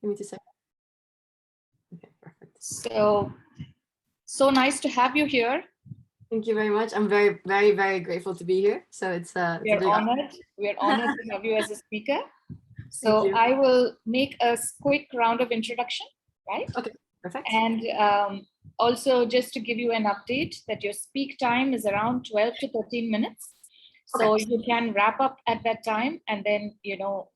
Give me 2 seconds. Okay, perfect. So nice to have you here. Thank you very much. I'm very, very, very grateful to be here. So it's we are honored. We are honored to have you as a speaker. So I will make a quick round of introduction, right? Okay, perfect. And also just to give you an update that your speak time is around 12 to 13 minutes. So Okay. you can wrap up at that time, and then, you know,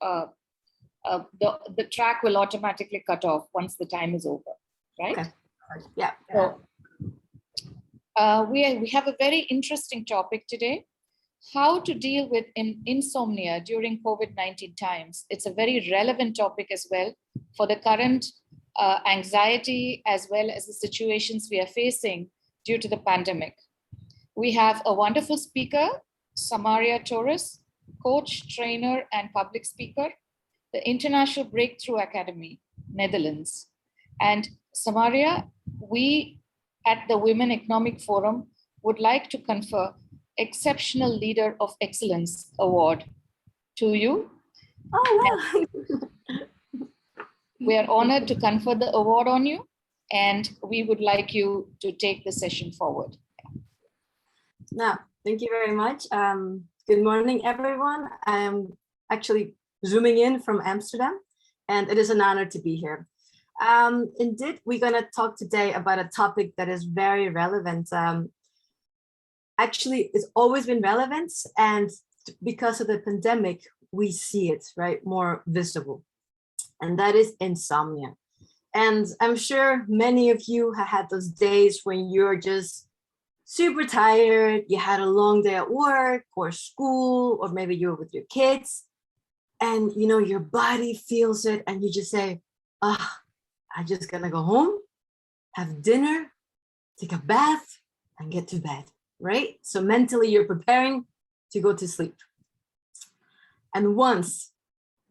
the track will automatically cut off once the time is over, right? Okay. Yeah. So we have a very interesting topic today: how to deal with insomnia during COVID-19 times. It's a very relevant topic as well for the current anxiety as well as the situations we are facing due to the pandemic. We have a wonderful speaker, Samaria Torres, coach, trainer, and public speaker, the International Breakthrough Academy, Netherlands. And Samaria, we at the Women Economic Forum would like to confer Exceptional Leader of Excellence Award to you. Oh, wow. We are honored to confer the award on you, and we would like you to take the session forward. Now, thank you very much. Good morning, everyone. I'm actually zooming in from Amsterdam, and it is an honor to be here. Indeed, we're going to talk today about a topic that is very relevant. Actually, it's always been relevant, and because of the pandemic, we see it, right, more visible, and that is insomnia. And I'm sure many of you have had those days when you're just super tired, you had a long day at work or school, or maybe you're with your kids, and you know your body feels it, and you just say, I'm just gonna go home, have dinner, take a bath, and get to bed, right? So mentally you're preparing to go to sleep. And once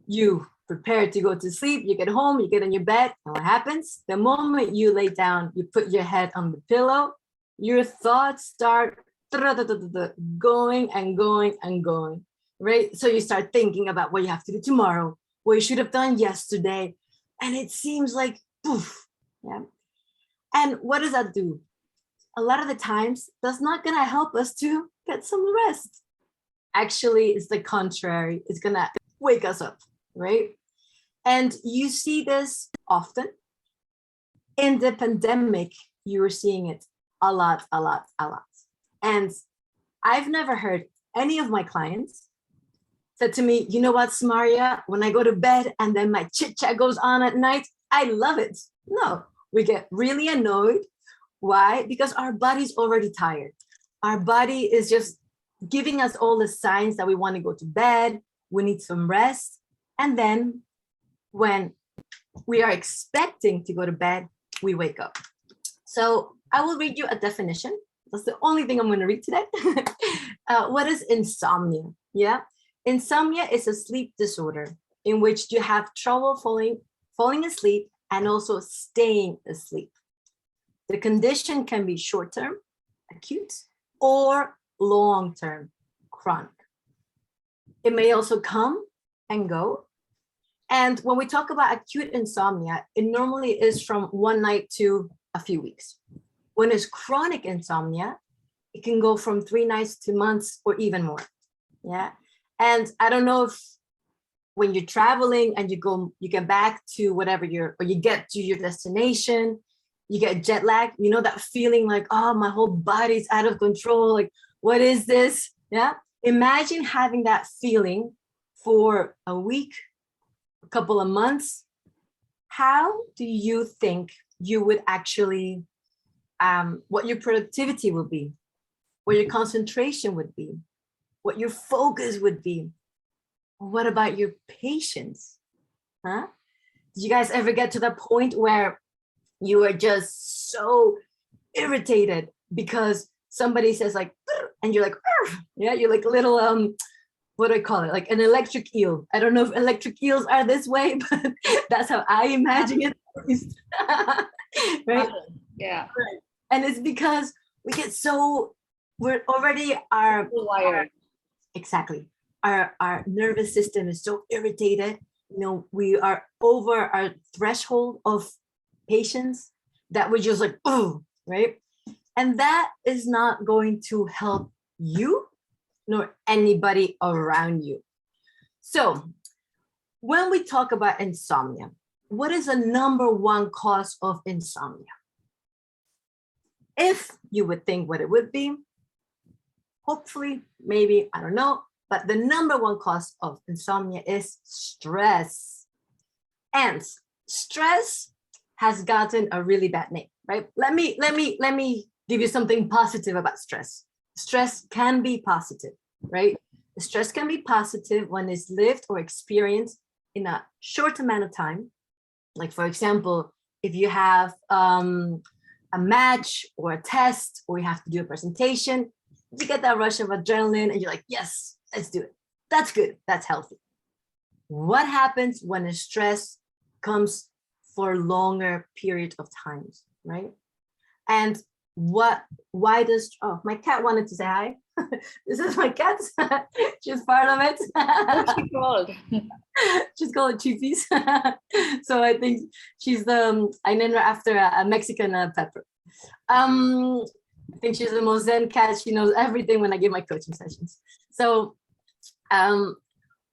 you prepare to go to sleep, you get home, you get in your bed, and what happens? The moment you lay down, you put your head on the pillow, your thoughts start going and going and going, right? So you start thinking about what you have to do tomorrow, what you should have done yesterday, and it seems like poof, yeah. And what does that do? A lot of the times, that's not gonna help us to get some rest. Actually, it's the contrary. It's gonna wake us up, right? And you see this often. In the pandemic, you were seeing it a lot. And I've never heard any of my clients said to me, you know what, Samaria, when I go to bed and then my chit chat goes on at night, I love it. No, we get really annoyed. Why? Because our body's already tired. Our body is just giving us all the signs that we want to go to bed, we need some rest. And then when we are expecting to go to bed, we wake up. So I will read you a definition. That's the only thing I'm going to read today. What is insomnia? Yeah. Insomnia is a sleep disorder in which you have trouble falling asleep and also staying asleep. The condition can be short-term, acute, or long-term, chronic. It may also come and go. And when we talk about acute insomnia, it normally is from one night to a few weeks. When it's chronic insomnia, it can go from 3 nights to months or even more. Yeah. And I don't know if when you're traveling and you get back to whatever you get to your destination, you get jet lag, you know, that feeling like, oh, my whole body's out of control. Like, what is this? Yeah. Imagine having that feeling for a week, a couple of months. How do you think you would actually, what your productivity will be, what your concentration would be, what your focus would be? What about your patience? Huh? Did you guys ever get to the point where you are just so irritated because somebody says like, and you're like, yeah, you're like a little, what do I call it? Like an electric eel. I don't know if electric eels are this way, but that's how I imagine it. Right? Yeah. Right. And it's because we're already wired. Exactly. Our nervous system is so irritated we are over our threshold of patience, that we're just like, oh, right? And that is not going to help you nor anybody around you. So when we talk about insomnia, what is the number one cause of insomnia? If you would think what it would be, hopefully, maybe, I don't know, but the number one cause of insomnia is stress. And stress has gotten a really bad name, right? Let me give you something positive about stress. Stress can be positive, right? Stress can be positive when it's lived or experienced in a short amount of time. Like, for example, if you have a match or a test, or you have to do a presentation, you get that rush of adrenaline and you're like, yes, let's do it. That's good. That's healthy. What happens when the stress comes for a longer period of times, right? And why does, oh, my cat wanted to say hi. This is my cat. She's part of it. What's she called? She's called Chifis. So I think she's I named her after a Mexican pepper. I think she's the most zen cat. She knows everything when I give my coaching sessions. So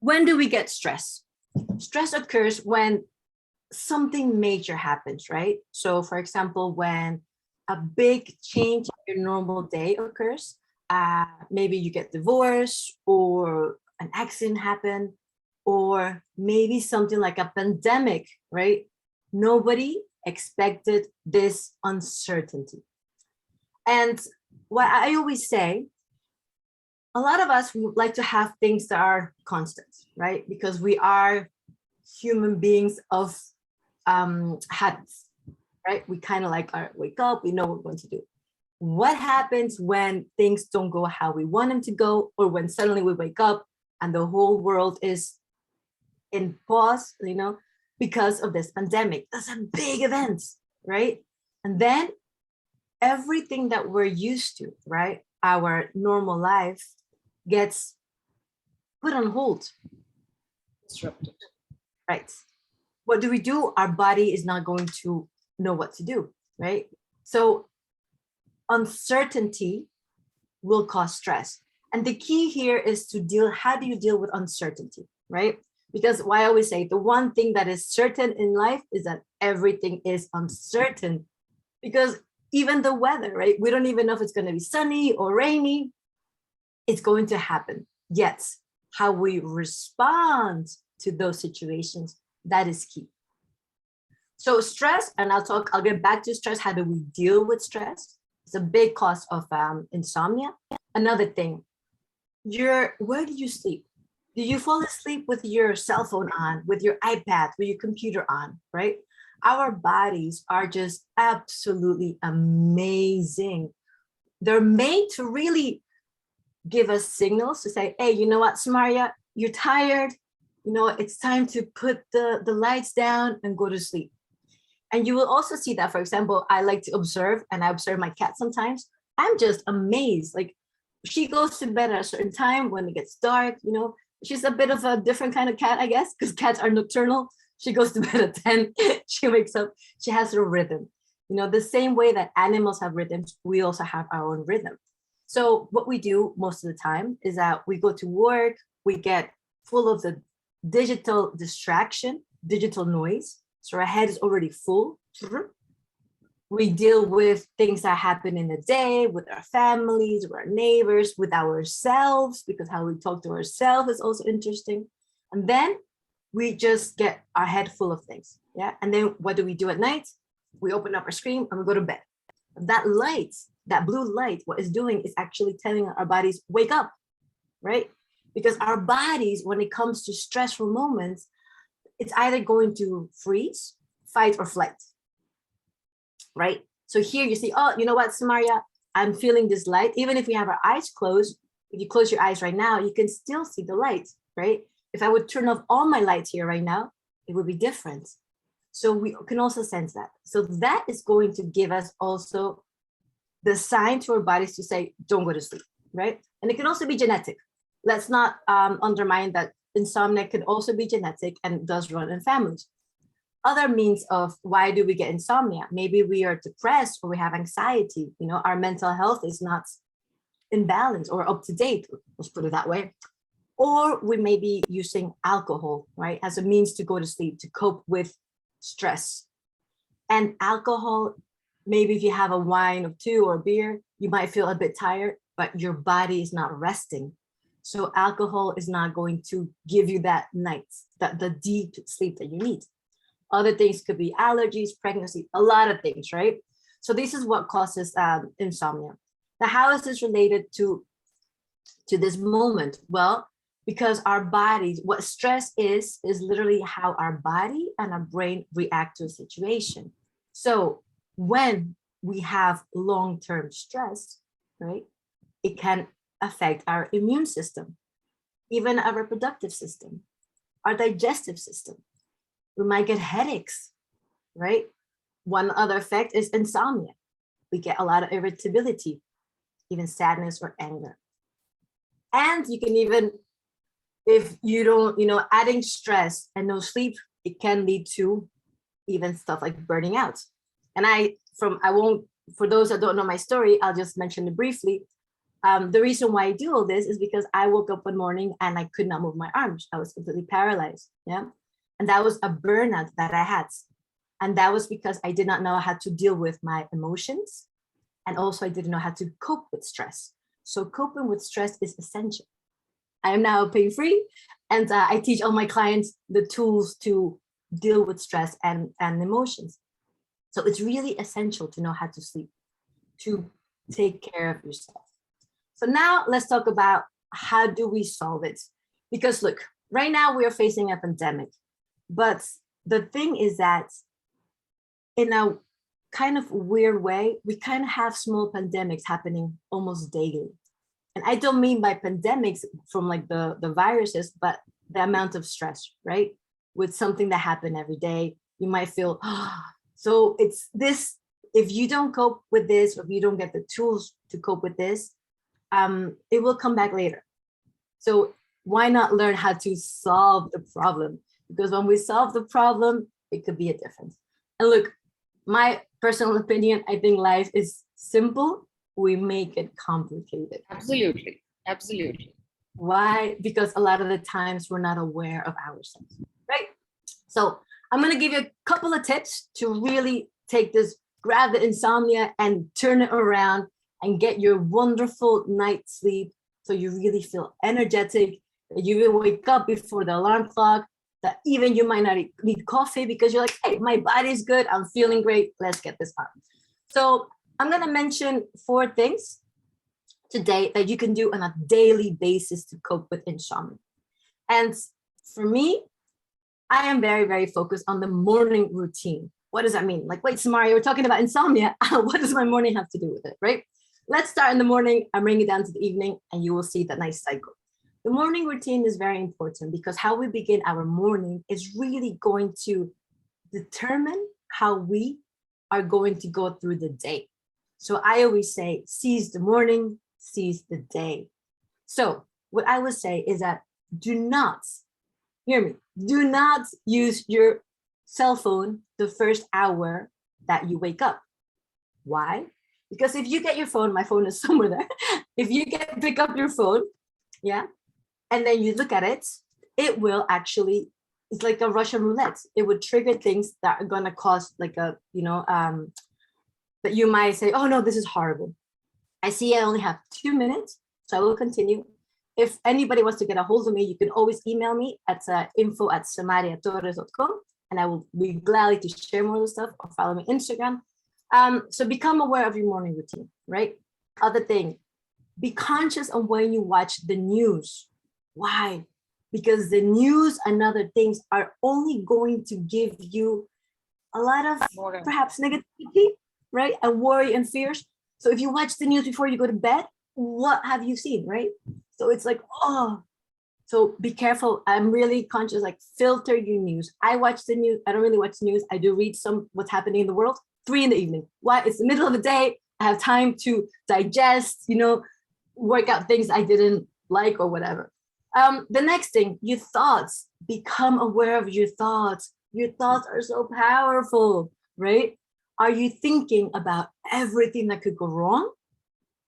when do we get stress? Stress occurs when something major happens, right? So for example, when a big change in your normal day occurs, maybe you get divorced, or an accident happened, or maybe something like a pandemic, right? Nobody expected this uncertainty. And what I always say, a lot of us would like to have things that are constant, right? Because we are human beings of habits, right? We kind of like wake up, we know what we're going to do. What happens when things don't go how we want them to go, or when suddenly we wake up and the whole world is in pause, because of this pandemic? That's a big event, right? And then everything that we're used to, right? Our normal life gets put on hold. Disrupted. Right. What do? Our body is not going to know what to do, right? So uncertainty will cause stress. And the key here is how do you deal with uncertainty, right? Because why I always say the one thing that is certain in life is that everything is uncertain, because even the weather, right? We don't even know if it's going to be sunny or rainy. It's going to happen. Yet, how we respond to those situations, that is key. So stress, and I'll get back to stress. How do we deal with stress? It's a big cause of insomnia. Another thing, where do you sleep? Do you fall asleep with your cell phone on, with your iPad, with your computer on, right? Our bodies are just absolutely amazing. They're made to really give us signals to say, hey, you know what, Samaria, you're tired. It's time to put the lights down and go to sleep. And you will also see that, for example, I like to observe, and I observe my cat sometimes. I'm just amazed. Like, she goes to bed at a certain time when it gets dark. She's a bit of a different kind of cat, I guess, because cats are nocturnal. She goes to bed at 10. She wakes up. She has her rhythm. The same way that animals have rhythms, we also have our own rhythm. So what we do most of the time is that we go to work, we get full of the digital distraction, digital noise. So our head is already full. We deal with things that happen in the day, with our families, with our neighbors, with ourselves, because how we talk to ourselves is also interesting. And then we just get our head full of things. Yeah. And then what do we do at night? We open up our screen and we go to bed. That light, that blue light, what it's doing is actually telling our bodies, wake up, right? Because our bodies, when it comes to stressful moments, it's either going to freeze, fight, or flight, right? So here you see, oh, you know what, Samaria, I'm feeling this light. Even if we have our eyes closed, if you close your eyes right now, you can still see the light, right? If I would turn off all my lights here right now, it would be different. So we can also sense that. So that is going to give us also the sign to our bodies to say, don't go to sleep, right? And it can also be genetic. Let's not undermine that insomnia could also be genetic and does run in families. Other means of why do we get insomnia? Maybe we are depressed or we have anxiety. Our mental health is not in balance or up to date, let's put it that way. Or we may be using alcohol, right, as a means to go to sleep, to cope with stress. And alcohol, maybe if you have a wine or two or beer, you might feel a bit tired, but your body is not resting. So alcohol is not going to give you that night, the deep sleep that you need. Other things could be allergies, pregnancy, a lot of things, right? So this is what causes insomnia. Now, how is this related to this moment? Well, because our bodies, what stress is literally how our body and our brain react to a situation. So when we have long-term stress, right, it can affect our immune system, even our reproductive system, our digestive system. We might get headaches, right? One other effect is insomnia. We get a lot of irritability, even sadness or anger. And you can even, if you don't, adding stress and no sleep, it can lead to even stuff like burning out. And for those that don't know my story, I'll just mention it briefly. The reason why I do all this is because I woke up one morning and I could not move my arms. I was completely paralyzed. Yeah. And that was a burnout that I had. And that was because I did not know how to deal with my emotions. And also I didn't know how to cope with stress. So coping with stress is essential. I am now pain-free, and I teach all my clients the tools to deal with stress and emotions. So it's really essential to know how to sleep, to take care of yourself. So now let's talk about how do we solve it? Because look, right now we are facing a pandemic, but the thing is that in a kind of weird way, we kind of have small pandemics happening almost daily. And I don't mean by pandemics from like the viruses, but the amount of stress, right? With something that happened every day, you might feel, so it's this, if you don't cope with this, or if you don't get the tools to cope with this, it will come back later. So why not learn how to solve the problem? Because when we solve the problem, it could be a difference. And look, my personal opinion, I think life is simple. We make it complicated. Absolutely. Absolutely. Why? Because a lot of the times we're not aware of ourselves, right? So I'm going to give you a couple of tips to really take this, grab the insomnia and turn it around and get your wonderful night's sleep. So you really feel energetic, that you will wake up before the alarm clock, that even you might not need coffee because you're like, hey, my body's good. I'm feeling great. Let's get this on. So I'm going to mention 4 things today that you can do on a daily basis to cope with insomnia. And for me, I am very, very focused on the morning routine. What does that mean? Like, wait, Samara, we're talking about insomnia. What does my morning have to do with it, right? Let's start in the morning and bring it down to the evening, and you will see that nice cycle. The morning routine is very important because how we begin our morning is really going to determine how we are going to go through the day. So I always say, seize the morning, seize the day. So what I would say is that do not, hear me, do not use your cell phone the first hour that you wake up. Why? Because if you get your phone, my phone is somewhere there. If you pick up your phone, yeah, and then you look at it, it will actually, it's like a Russian roulette. It would trigger things that are gonna cause like a, that you might say, oh no, this is horrible. I see I only have 2 minutes, so I will continue. If anybody wants to get a hold of me, you can always email me at info@samariatorres.com, and I will be glad to share more of the stuff, or follow me on Instagram. So become aware of your morning routine, right? Other thing, be conscious of when you watch the news. Why? Because the news and other things are only going to give you a lot of perhaps negativity, right? And worry and fears. So if you watch the news before you go to bed, what have you seen, right? So it's like, oh, so be careful. I'm really conscious, like filter your news. I watch the news. I don't really watch the news. I do read what's happening in the world, 3 p.m. Why? It's the middle of the day. I have time to digest, work out things I didn't like or whatever. The next thing, your thoughts. Become aware of your thoughts. Your thoughts are so powerful, right? Are you thinking about everything that could go wrong?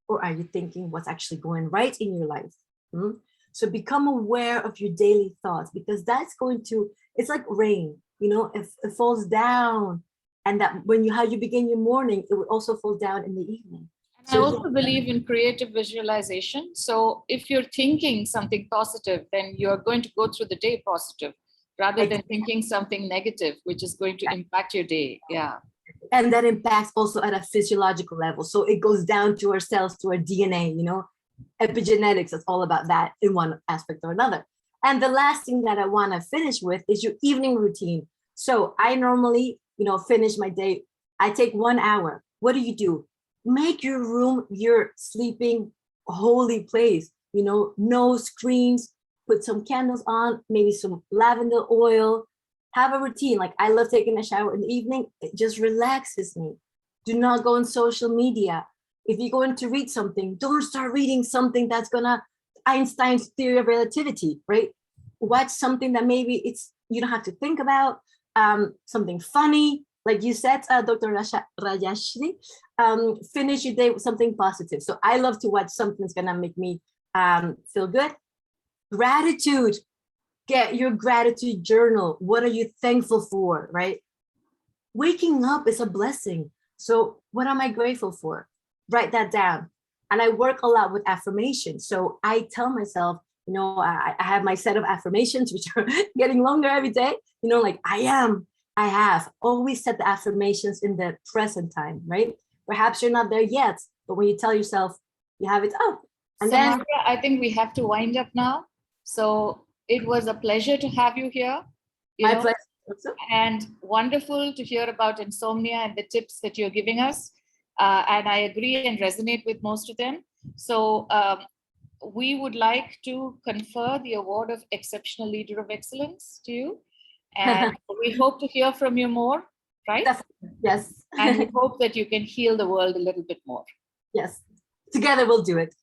Or are you thinking what's actually going right in your life? Hmm? So become aware of your daily thoughts, because that's going to, it's like rain, it falls down. And that when how you begin your morning, it will also fall down in the evening. And I So also believe in creative visualization. So if you're thinking something positive, then you're going to go through the day positive rather than thinking something negative, which is going to impact your day. Yeah. And that impacts also at a physiological level. So it goes down to our cells, to our DNA, epigenetics. It's all about that in one aspect or another. And the last thing that I want to finish with is your evening routine. So I normally, finish my day. I take 1 hour. What do? Make your room your sleeping holy place. No screens, put some candles on, maybe some lavender oil. Have a routine. Like, I love taking a shower in the evening. It just relaxes me. Do not go on social media. If you're going to read something, don't start reading something that's gonna Einstein's theory of relativity, right? Watch something that maybe you don't have to think about, something funny. Like you said, Dr. Rajashri, finish your day with something positive. So I love to watch something that's gonna make me feel good. Gratitude. Get your gratitude journal. What are you thankful for, right? Waking up is a blessing. So what am I grateful for? Write that down. And I work a lot with affirmations. So I tell myself, I have my set of affirmations, which are getting longer every day, like I have. Always set the affirmations in the present time, right? Perhaps you're not there yet, but when you tell yourself, you have it up. And so then Maria, I think we have to wind up now. So it was a pleasure to have you here. My pleasure. And wonderful to hear about insomnia and the tips that you're giving us. And I agree and resonate with most of them. So we would like to confer the award of Exceptional Leader of Excellence to you. And we hope to hear from you more, right? Definitely. Yes. And we hope that you can heal the world a little bit more. Yes. Together we'll do it.